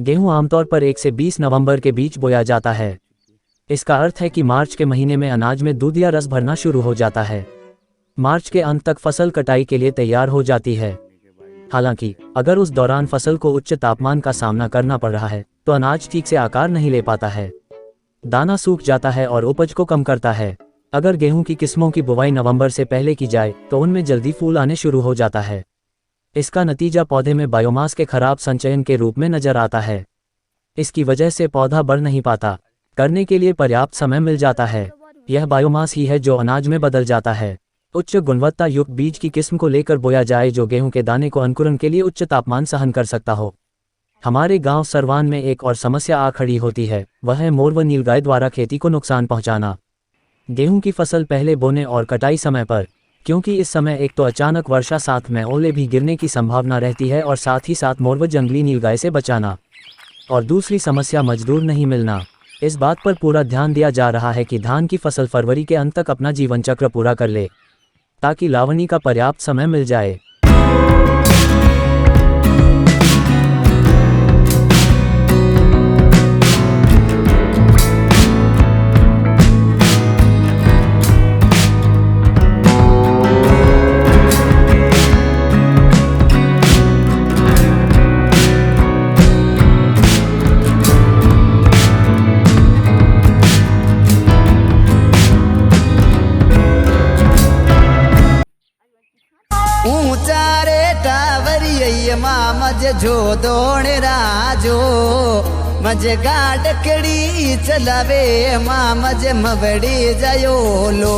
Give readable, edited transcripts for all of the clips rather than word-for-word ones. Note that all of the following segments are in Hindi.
गेहूं आमतौर पर 1 से 20 नवंबर के बीच बोया जाता है। इसका अर्थ है कि मार्च के महीने में अनाज में दूध या रस भरना शुरू हो जाता है। मार्च के अंत तक फसल कटाई के लिए तैयार हो जाती है। हालांकि अगर उस दौरान फसल को उच्च तापमान का सामना करना पड़ रहा है तो अनाज ठीक से आकार नहीं ले पाता है, दाना सूख जाता है और उपज को कम करता है। अगर गेहूं की किस्मों की बुवाई नवंबर से पहले की जाए तो उनमें जल्दी फूल आने शुरू हो जाता है। इसका नतीजा पौधे में बायोमास के खराब संचयन के रूप में नजर आता है। इसकी वजह से पौधा बढ़ नहीं पाता, करने के लिए पर्याप्त समय मिल जाता है। यह बायोमास ही है जो अनाज में बदल जाता है। उच्च गुणवत्ता युक्त बीज की किस्म को लेकर बोया जाए जो गेहूं के दाने को अंकुरन के लिए उच्च तापमान सहन कर सकता हो। हमारे गांव सरवान में एक और समस्या आ खड़ी होती है, वह है मोर व नीलगाय द्वारा खेती को नुकसान पहुंचाना। गेहूं की फसल पहले बोने और कटाई समय पर, क्योंकि इस समय एक तो अचानक वर्षा साथ में ओले भी गिरने की संभावना रहती है और साथ ही साथ मोर व जंगली नीलगाय से बचाना, और दूसरी समस्या मजदूर नहीं मिलना। इस बात पर पूरा ध्यान दिया जा रहा है कि धान की फसल फरवरी के अंत तक अपना जीवन चक्र पूरा कर ले, ताकि लावनी का पर्याप्त समय मिल जाए। मज जो दोण राजो मज गाडकड़ी चलावे मां मज मवड़ी जयो लो।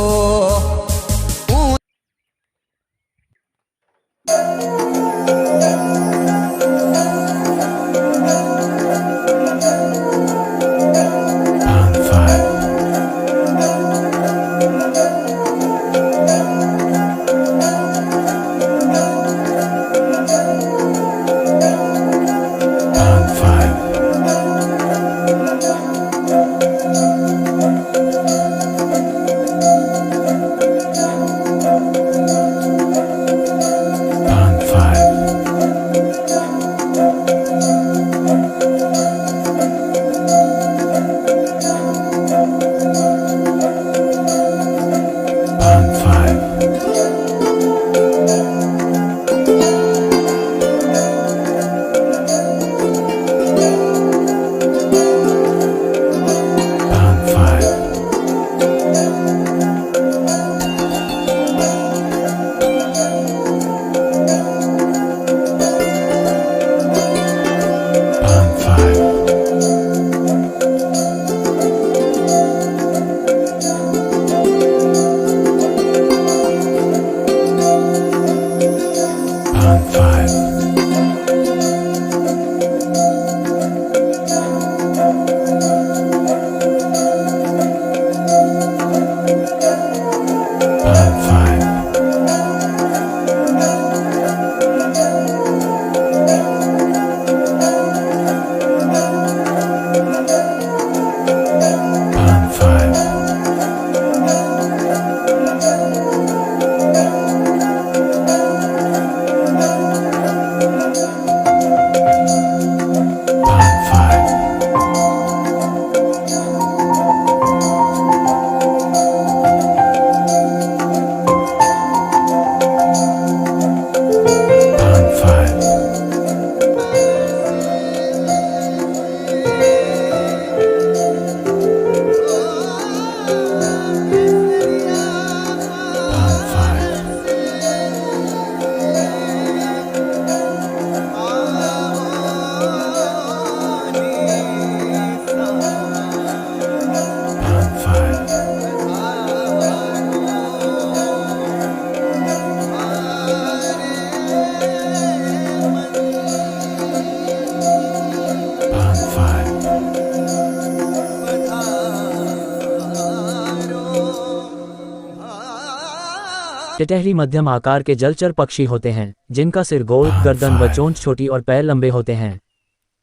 टिटहरी मध्यम आकार के जलचर पक्षी होते हैं जिनका सिर गोल, गर्दन व चोंच छोटी और पैर लंबे होते हैं।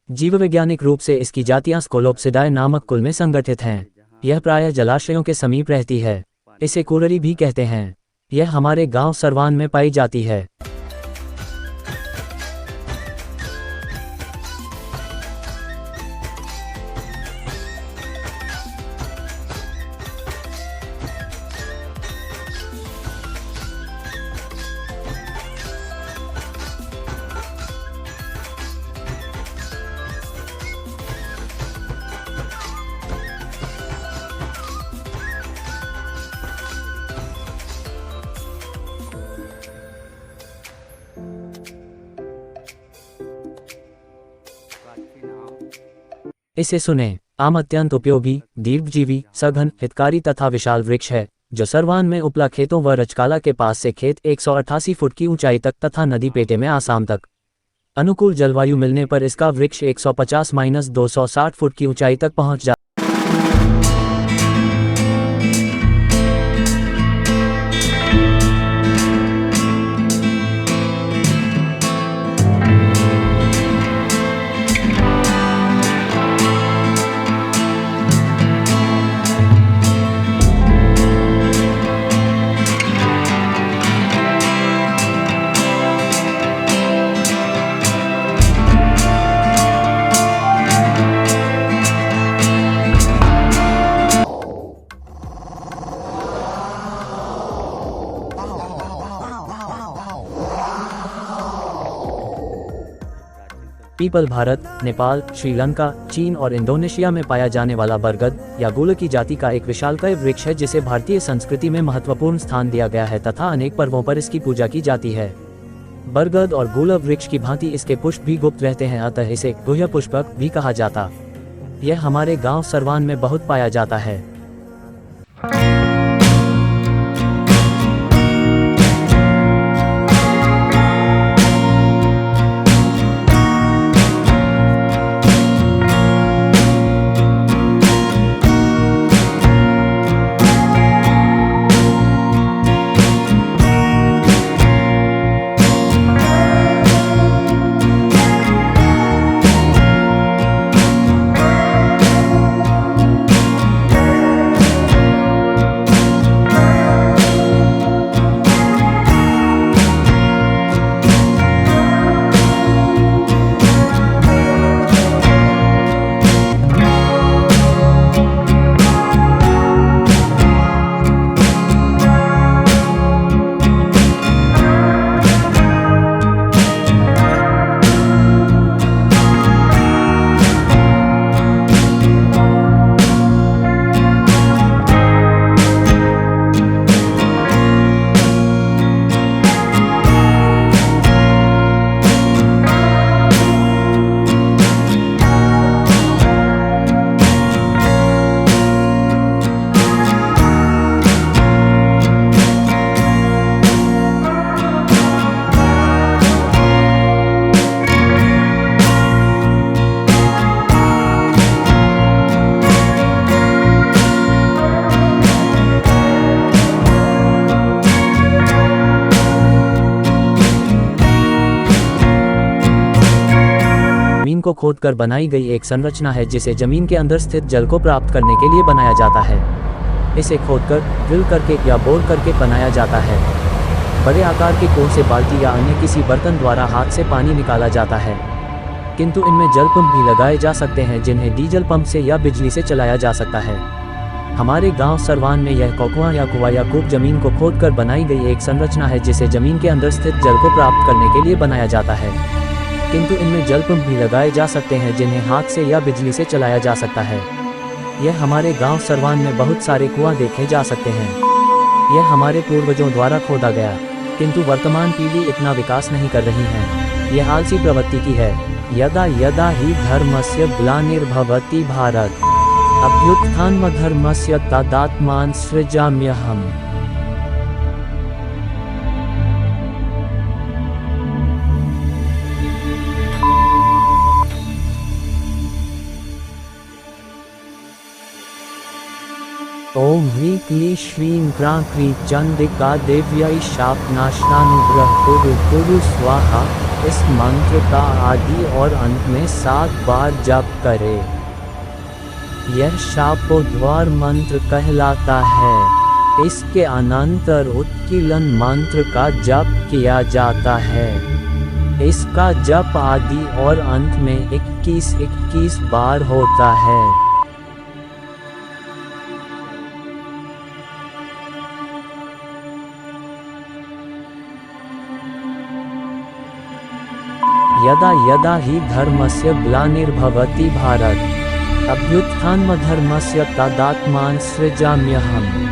जीववैज्ञानिक रूप से इसकी जातियां स्कोलोप्सिडाए नामक कुल में संगठित हैं। यह प्रायः जलाशयों के समीप रहती है। इसे कुररी भी कहते हैं। यह हमारे गांव सरवान में पाई जाती है। इसे सुने। आम अत्यंत उपयोगी, दीर्घजीवी, सघन, हितकारी तथा विशाल वृक्ष है, जो सरवान में उपला खेतों व रचकाला के पास से खेत 188 फुट की ऊंचाई तक तथा नदी पेटे में आसाम तक। अनुकूल जलवायु मिलने पर इसका वृक्ष 150-260 फुट की ऊंचाई तक पहुंच जाता है। पीपल भारत, नेपाल, श्रीलंका, चीन और इंडोनेशिया में पाया जाने वाला बरगद या गुल की जाति का एक विशालकाय वृक्ष है, जिसे भारतीय संस्कृति में महत्वपूर्ण स्थान दिया गया है तथा अनेक पर्वों पर इसकी पूजा की जाती है। बरगद और गुल वृक्ष की भांति इसके पुष्प भी गुप्त रहते हैं, अतः इसे गुह्य पुष्पक भी कहा जाता। यह हमारे गांव सरवान में बहुत पाया जाता है। को खोदकर बनाई गई एक संरचना है, जिसे जमीन के अंदर स्थित जल को प्राप्त करने के लिए बनाया जाता है। इसे खोदकर, ड्रिल करके या बोर करके बनाया जाता है। बड़े आकार के कुएं से बाल्टी या अन्य किसी बर्तन द्वारा हाथ से पानी निकाला जाता है, किंतु इनमें जल पंप भी लगाए जा सकते हैं, जिन्हें डीजल पंप से या बिजली से चलाया जा सकता है। हमारे गांव सरवान में यह कुआं या कुआं या कूप जमीन को खोदकर बनाई गई एक संरचना है, जिसे जमीन के अंदर स्थित जल को प्राप्त करने के लिए बनाया जाता है, किंतु इनमें जल पंप भी लगाए जा सकते हैं, जिन्हें हाथ से या बिजली से चलाया जा सकता है। यह हमारे गांव सरवान में बहुत सारे कुआं देखे जा सकते हैं। यह हमारे पूर्वजों द्वारा खोदा गया, किंतु वर्तमान पीढ़ी इतना विकास नहीं कर रही है। यह आलसी प्रवृत्ति की है। यदा यदा ही धर्मस्य ग्लानिर्भवति भारत अभ्युत्थानमधर्मस्य तदात्मान सृजाम्यहम्। ओम ह्रीं क्लीं श्रीं क्रां क्रीं चंडिका देव्यै शापनाशनानुग्रह कुरु कुरु स्वाहा। इस मंत्र का आदि और अंत में 7 बार जप करें। यह शापोद्वार मंत्र कहलाता है। इसके अनंतर उत्कीलन मंत्र का जप किया जाता है। इसका जप आदि और अंत में 21-21 बार होता है। यदा यदा हि धर्मस्य ग्लानिर्भवति भारत अभ्युत्थानमधर्मस्य तदात्मान सृजाम्यहम्।